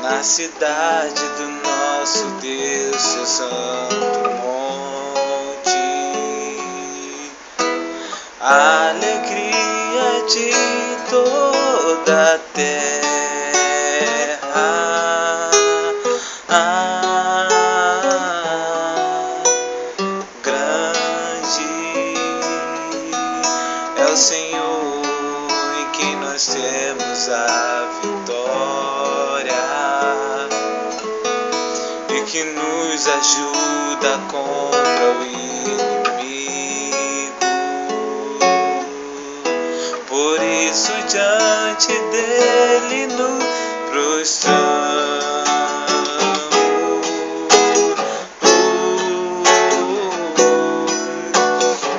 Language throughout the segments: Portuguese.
na cidade do nosso Deus, seu santo monte. A alegria de toda a terra. Grande é o Senhor em quem nós temos a vitória e que nos ajuda contra o inimigo. Por isso diante dele nos prostramos.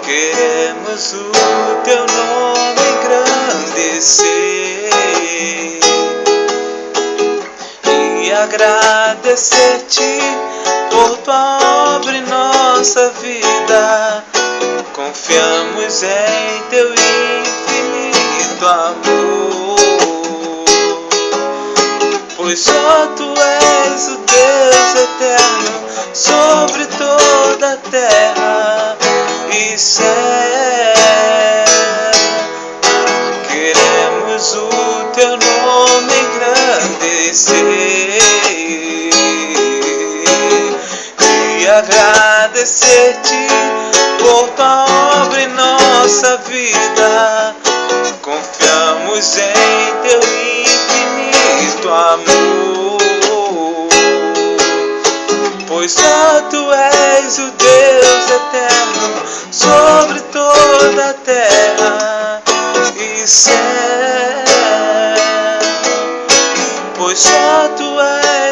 Queremos o teu nome engrandecer e agradecer-te por tua obra em nossa vida. Confiamos em teu infinito amor, pois só tu és o Deus eterno sobre toda a terra e céu. Queremos o teu nome engrandecer e agradecer-te por tua obra em nossa vida. Confiamos em teu infinito amor, pois só tu és o Deus eterno sobre toda a terra e céu, pois só tu és